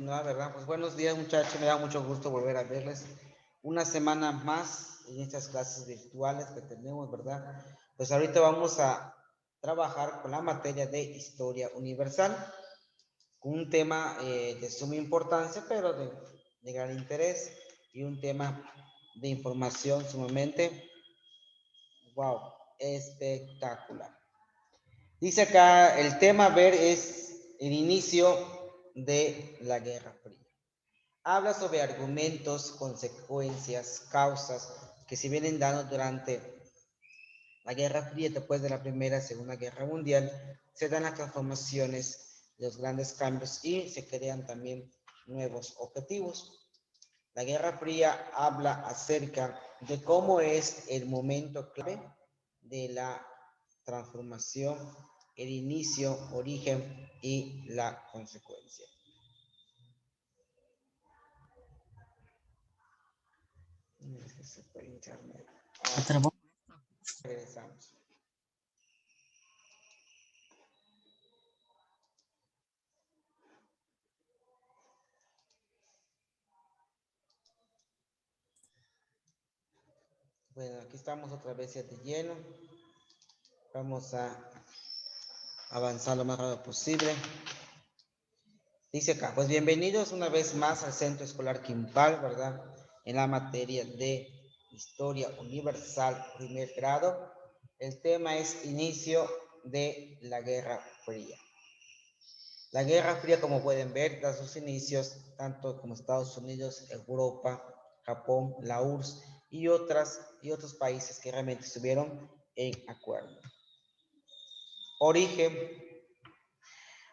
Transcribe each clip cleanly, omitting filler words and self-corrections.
continuar, ¿verdad? Pues buenos días, muchachos, me da mucho gusto volver a verles una semana más en estas clases virtuales que tenemos, ¿verdad? Pues ahorita vamos a trabajar con la materia de historia universal, con un tema de suma importancia, pero de gran interés y un tema de información sumamente, wow, espectacular. Dice acá, el tema a ver es el inicio de la Guerra Fría. Habla sobre argumentos, consecuencias, causas que se vienen dando durante la Guerra Fría. Después de la Primera y Segunda Guerra Mundial, se dan las transformaciones, los grandes cambios y se crean también nuevos objetivos. La Guerra Fría habla acerca de cómo es el momento clave de la transformación, el inicio, origen y la consecuencia. Por internet. Regresamos. Bueno, aquí estamos otra vez ya de lleno. Vamos a avanzar lo más rápido posible. Dice acá, pues bienvenidos una vez más al Centro Escolar Quimpal, ¿verdad? En la materia de Historia Universal, primer grado. El tema es inicio de la Guerra Fría. La Guerra Fría, como pueden ver, da sus inicios tanto como Estados Unidos, Europa, Japón, la URSS y otros países que realmente estuvieron en acuerdo. Origen.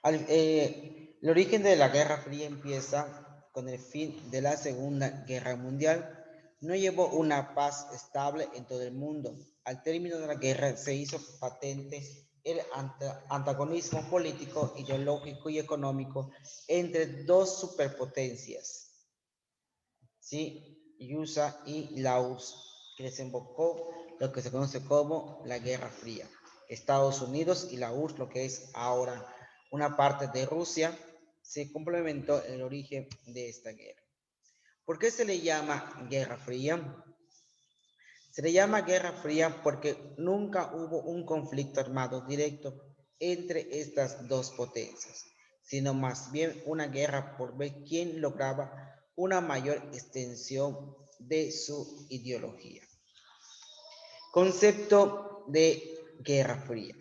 El origen de la Guerra Fría empieza con el fin de la Segunda Guerra Mundial. No llevó una paz estable en todo el mundo. Al término de la guerra se hizo patente el antagonismo político, ideológico y económico entre dos superpotencias, ¿sí? USA y la URSS, que desembocó lo que se conoce como la Guerra Fría. Estados Unidos y la URSS, lo que es ahora una parte de Rusia, se complementó el origen de esta guerra. ¿Por qué se le llama Guerra Fría? Se le llama Guerra Fría porque nunca hubo un conflicto armado directo entre estas dos potencias, sino más bien una guerra por ver quién lograba una mayor extensión de su ideología. Concepto de Guerra Fría.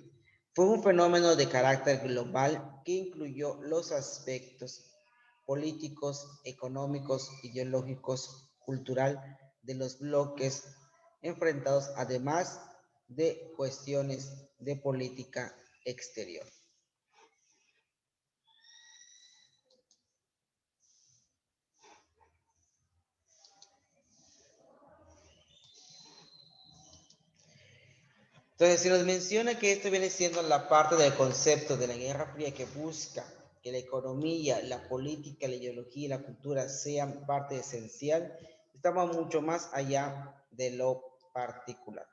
Fue un fenómeno de carácter global que incluyó los aspectos políticos, económicos, ideológicos, cultural de los bloques enfrentados, además de cuestiones de política exterior. Entonces, si nos menciona que esto viene siendo la parte del concepto de la Guerra Fría que busca que la economía, la política, la ideología y la cultura sean parte esencial, estamos mucho más allá de lo particular.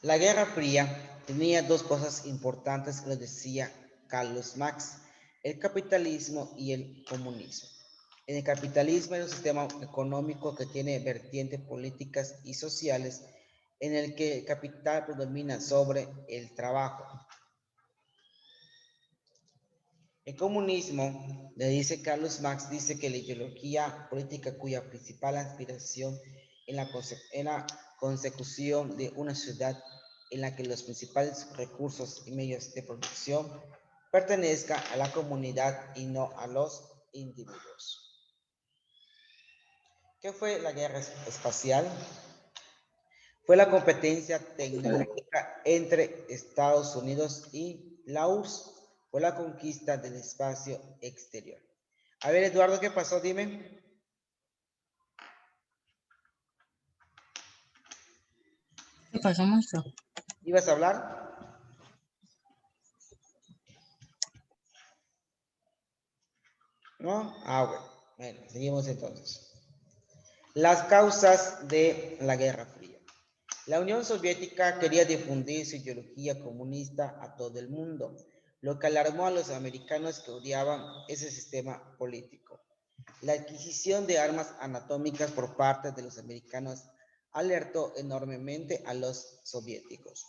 La Guerra Fría tenía dos cosas importantes que lo decía Carlos Marx, el capitalismo y el comunismo. En el capitalismo es un sistema económico que tiene vertientes políticas y sociales en el que el capital predomina sobre el trabajo. El comunismo, le dice Carlos Marx, dice que la ideología política cuya principal aspiración en la consecución de una sociedad en la que los principales recursos y medios de producción pertenezca a la comunidad y no a los individuos. ¿Qué fue la guerra espacial? Fue la competencia tecnológica entre Estados Unidos y la URSS. Fue la conquista del espacio exterior. A ver, Eduardo, ¿qué pasó? Dime. ¿Qué pasó, maestro? ¿Ibas a hablar? ¿No? Ah, bueno. Bueno, seguimos entonces. Las causas de la Guerra Fría. La Unión Soviética quería difundir su ideología comunista a todo el mundo. lo que alarmó a los americanos que odiaban ese sistema político. La adquisición de armas anatómicas por parte de los americanos alertó enormemente a los soviéticos.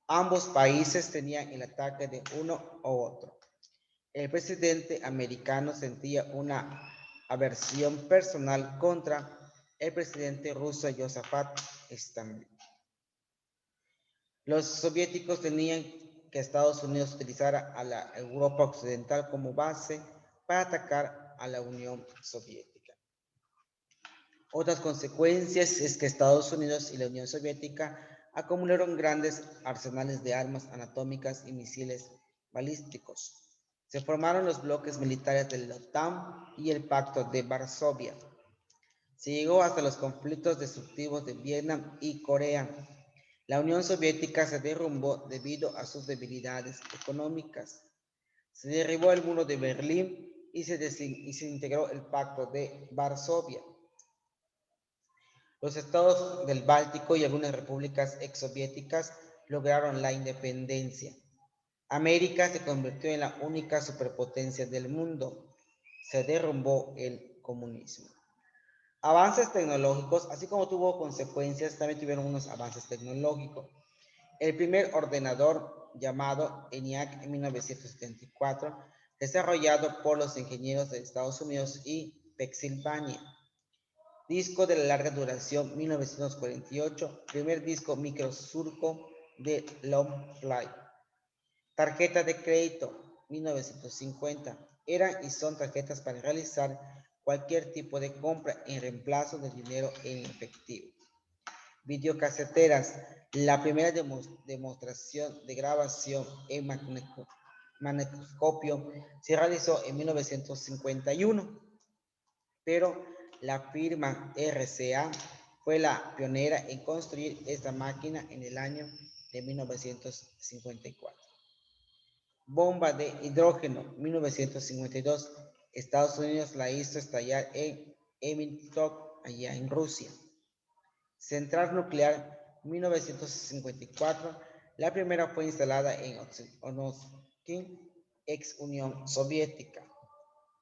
Ambos países tenían el ataque de uno u otro. El presidente americano sentía una aversión personal contra el presidente ruso Joseph Stalin. Los soviéticos tenían que Estados Unidos utilizara a la Europa occidental como base para atacar a la Unión Soviética. Otras consecuencias es que Estados Unidos y la Unión Soviética acumularon grandes arsenales de armas anatómicas y misiles balísticos. Se formaron los bloques militares de la OTAN y el Pacto de Varsovia. Se llegó hasta los conflictos destructivos de Vietnam y Corea. La Unión Soviética se derrumbó debido a sus debilidades económicas. Se derribó el muro de Berlín y se integró el Pacto de Varsovia. Los estados del Báltico y algunas repúblicas exsoviéticas lograron la independencia. América se convirtió en la única superpotencia del mundo. Se derrumbó el comunismo. Avances tecnológicos, así como tuvo consecuencias, también tuvieron unos avances tecnológicos. El primer ordenador, llamado ENIAC en 1974, desarrollado por los ingenieros de Estados Unidos y Pensilvania. Disco de la larga duración, 1948, primer disco microsurco de Long Fly. Tarjeta de crédito, 1950. Eran y son tarjetas para realizar cualquier tipo de compra en reemplazo del dinero en efectivo. Videocaseteras, la primera demostración de grabación en magnetoscopio se realizó en 1951, pero la firma RCA fue la pionera en construir esta máquina en el año de 1954. Bomba de hidrógeno, 1952. Estados Unidos la hizo estallar en Emintok, allá en Rusia. Central nuclear, 1954. La primera fue instalada en Onoskin, ex Unión Soviética.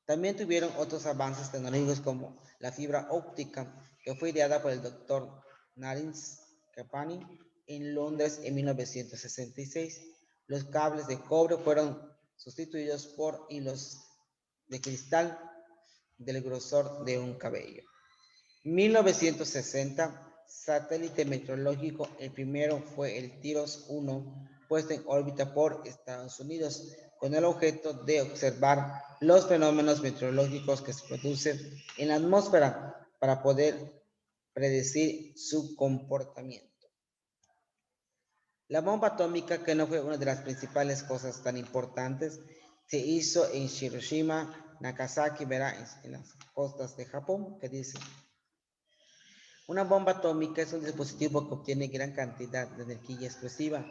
También tuvieron otros avances tecnológicos como la fibra óptica, que fue ideada por el doctor Nariz Kapani en Londres en 1966. Los cables de cobre fueron sustituidos por hilos de cristal del grosor de un cabello. 1960, satélite meteorológico, el primero fue el TIROS-1, puesto en órbita por Estados Unidos, con el objeto de observar los fenómenos meteorológicos que se producen en la atmósfera para poder predecir su comportamiento. La bomba atómica, que no fue una de las principales cosas tan importantes, se hizo en Hiroshima, Nagasaki, verá, en las costas de Japón, que dice: una bomba atómica es un dispositivo que obtiene gran cantidad de energía explosiva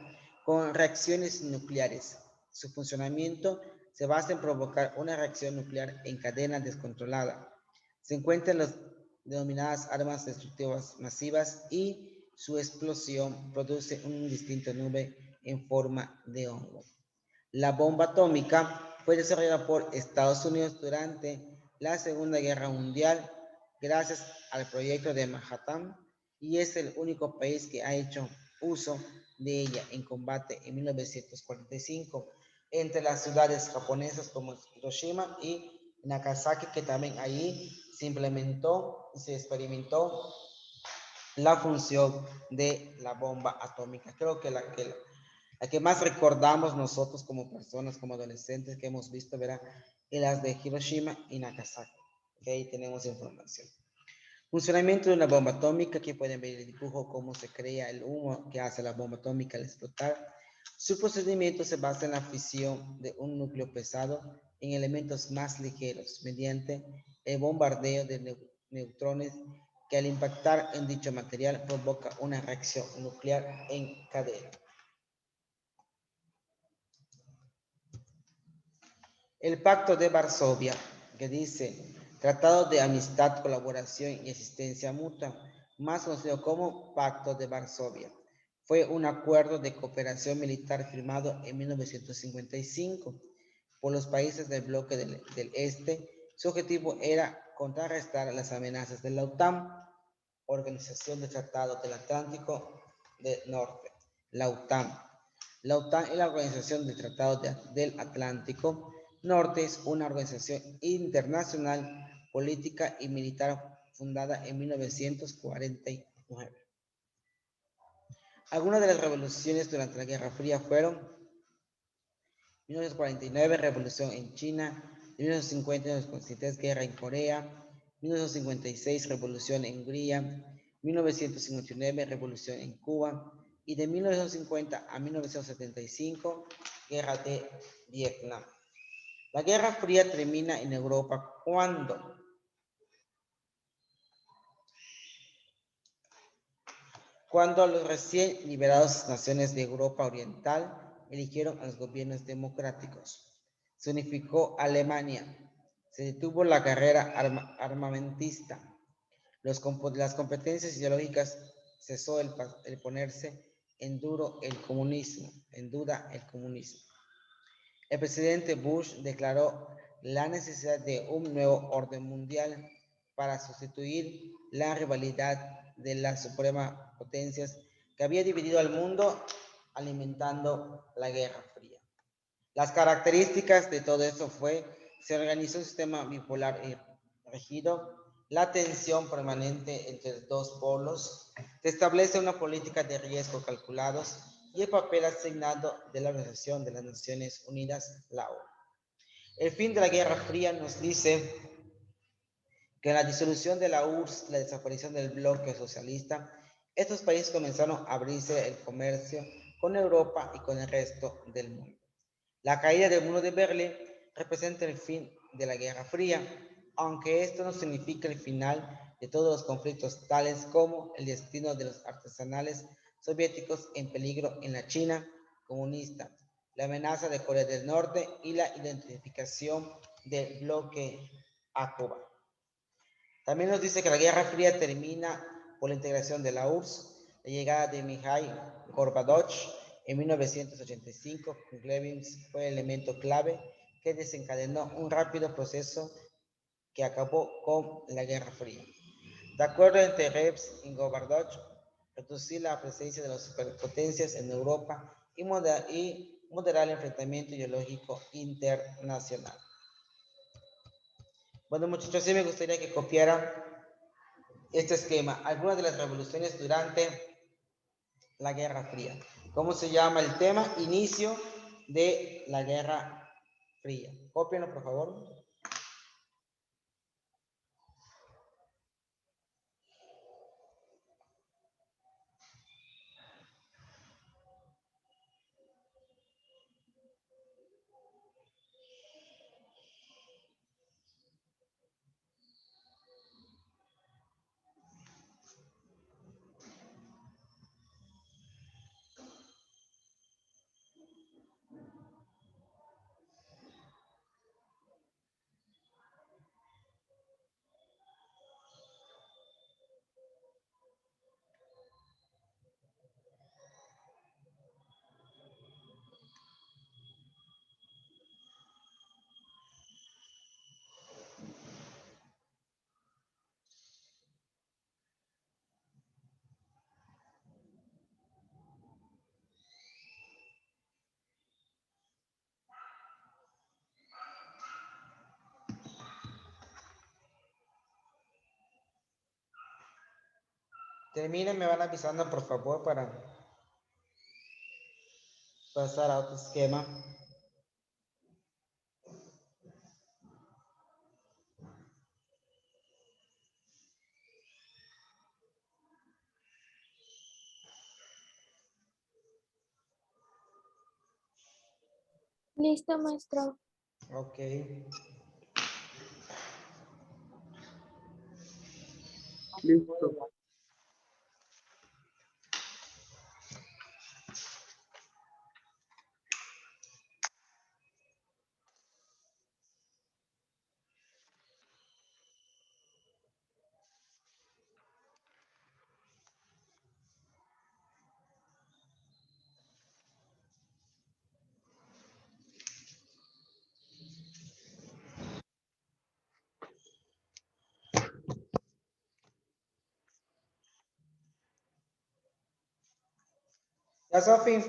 con reacciones nucleares. Su funcionamiento se basa en provocar una reacción nuclear en cadena descontrolada. Se encuentran las denominadas armas destructivas masivas y su explosión produce una distinta nube en forma de hongo. La bomba atómica fue desarrollada por Estados Unidos durante la Segunda Guerra Mundial gracias al proyecto de Manhattan y es el único país que ha hecho uso de ella en combate en 1945 entre las ciudades japonesas como Hiroshima y Nagasaki, que también ahí se implementó y se experimentó la función de la bomba atómica. Creo que la que más recordamos nosotros como personas, como adolescentes que hemos visto, verá, en las de Hiroshima y Nagasaki. Que ahí tenemos información. Funcionamiento de una bomba atómica, que pueden ver el dibujo, cómo se crea el humo que hace la bomba atómica al explotar. Su procedimiento se basa en la fisión de un núcleo pesado en elementos más ligeros mediante el bombardeo de neutrones que al impactar en dicho material provoca una reacción nuclear en cadena. El Pacto de Varsovia, que dice Tratado de Amistad, Colaboración y Asistencia Mutua, más conocido como Pacto de Varsovia, fue un acuerdo de cooperación militar firmado en 1955 por los países del bloque del Este. Su objetivo era contrarrestar las amenazas de la OTAN, Organización de Tratados del Atlántico del Norte, la OTAN. La OTAN es la Organización de Tratados del Atlántico Norte, es una organización internacional, política y militar fundada en 1949. Algunas de las revoluciones durante la Guerra Fría fueron 1949, revolución en China, 1950, 1953, guerra en Corea, 1956, revolución en Hungría, 1959, revolución en Cuba, y de 1950 a 1975, guerra de Vietnam. La Guerra Fría termina en Europa cuando los recién liberadas naciones de Europa Oriental eligieron a los gobiernos democráticos. Se unificó Alemania, se detuvo la carrera armamentista, las competencias ideológicas cesó el ponerse en duda el comunismo. El presidente Bush declaró la necesidad de un nuevo orden mundial para sustituir la rivalidad de las supremas potencias que había dividido al mundo, alimentando la Guerra Fría. Las características de todo esto se organizó un sistema bipolar rígido, la tensión permanente entre dos polos, se establece una política de riesgo calculados y el papel asignado de la Organización de las Naciones Unidas, la ONU. El fin de la Guerra Fría nos dice que en la disolución de la URSS, la desaparición del bloque socialista, estos países comenzaron a abrirse el comercio con Europa y con el resto del mundo. La caída del muro de Berlín representa el fin de la Guerra Fría, aunque esto no significa el final de todos los conflictos, tales como el destino de los artesanales soviéticos en peligro en la China comunista, la amenaza de Corea del Norte y la identificación del bloque a Cuba. También nos dice que la Guerra Fría termina por la integración de la URSS, la llegada de Mikhail Gorbachev en 1985 con Klevins fue el elemento clave que desencadenó un rápido proceso que acabó con la Guerra Fría. De acuerdo entre Reps y Gorbachev, reducir la presencia de las superpotencias en Europa y moderar el enfrentamiento ideológico internacional. Bueno, muchachos, sí me gustaría que copiaran este esquema. Algunas de las revoluciones durante la Guerra Fría. ¿Cómo se llama el tema? Inicio de la Guerra Fría. Cópienlo, por favor. Terminen, me van avisando por favor para pasar a otro esquema. Listo, maestro. Ok. Listo. Ya, Sofi.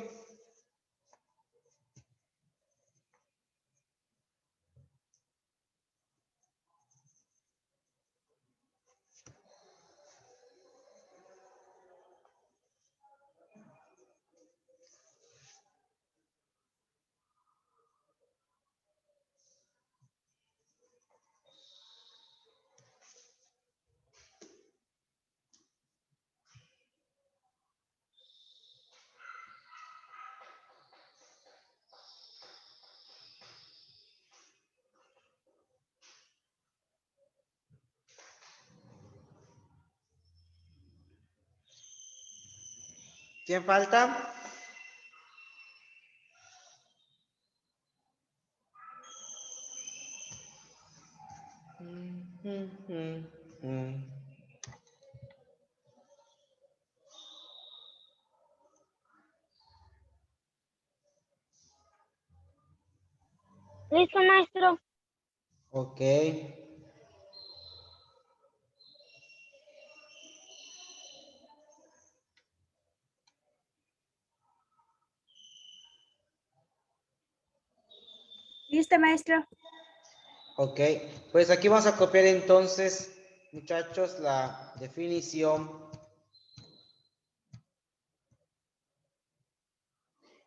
¿Quién falta? Listo, maestro. Ok. Listo, maestro. Ok. Pues aquí vamos a copiar entonces, muchachos, la definición.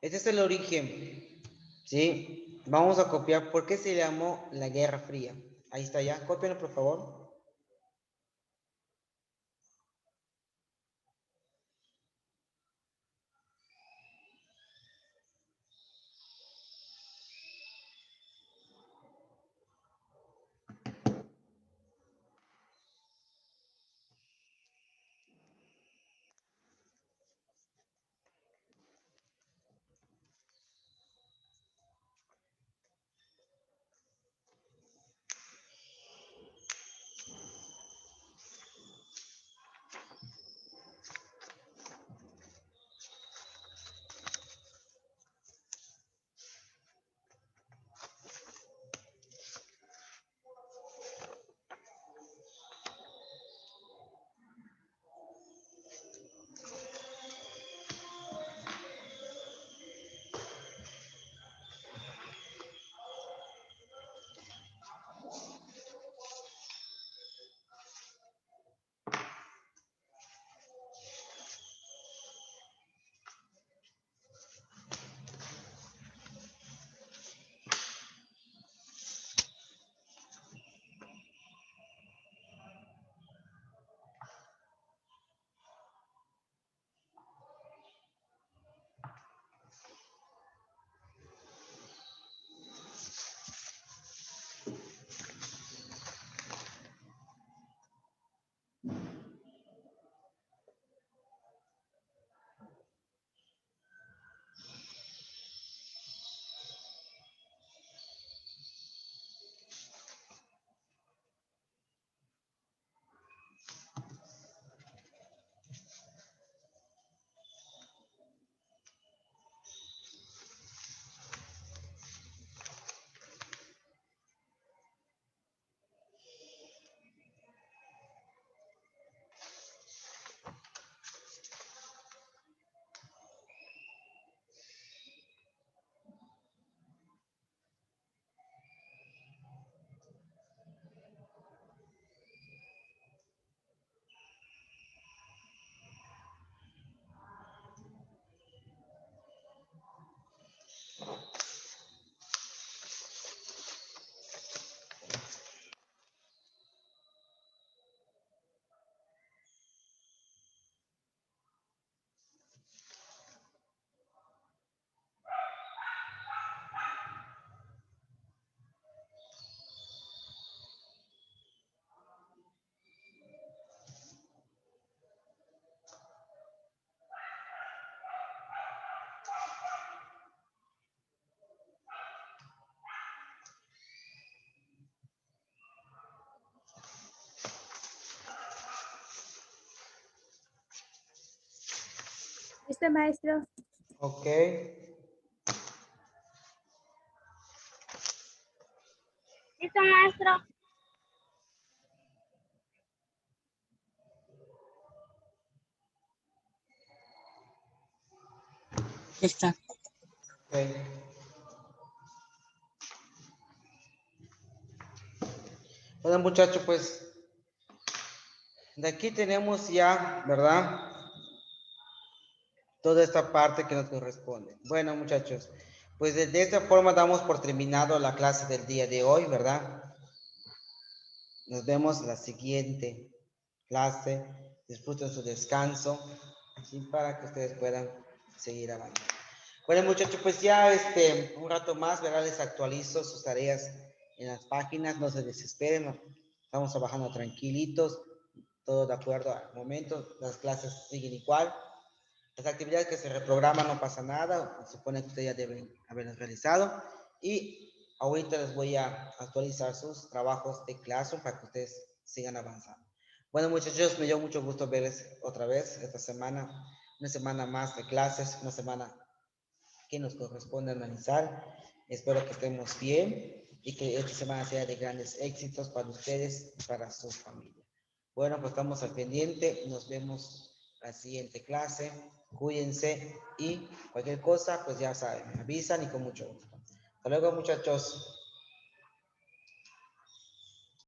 Este es el origen. ¿Sí? Vamos a copiar por qué se llamó la Guerra Fría. Ahí está ya. Cópienlo, por favor. Listo, maestro. Ok. Listo, maestro. Ya está. Ok. Bueno, muchachos, pues de aquí tenemos ya, ¿verdad? Toda esta parte que nos corresponde. Bueno, muchachos, pues de esta forma damos por terminado la clase del día de hoy, ¿verdad? Nos vemos en la siguiente clase. Disfruten su descanso, así para que ustedes puedan seguir avanzando. Bueno, muchachos, pues ya un rato más, ¿verdad? Les actualizo sus tareas en las páginas, no se desesperen, estamos trabajando tranquilitos, todo de acuerdo al momento, las clases siguen igual. Las actividades que se reprograman no pasa nada, se supone que ustedes ya deben haberlas realizado. Y ahorita les voy a actualizar sus trabajos de clase para que ustedes sigan avanzando. Bueno, muchachos, me dio mucho gusto verles otra vez esta semana, una semana más de clases, una semana que nos corresponde analizar. Espero que estemos bien y que esta semana sea de grandes éxitos para ustedes y para sus familias. Bueno, pues estamos al pendiente. Nos vemos la siguiente clase. Cuídense y cualquier cosa, pues ya saben, me avisan y con mucho gusto. Hasta luego, muchachos.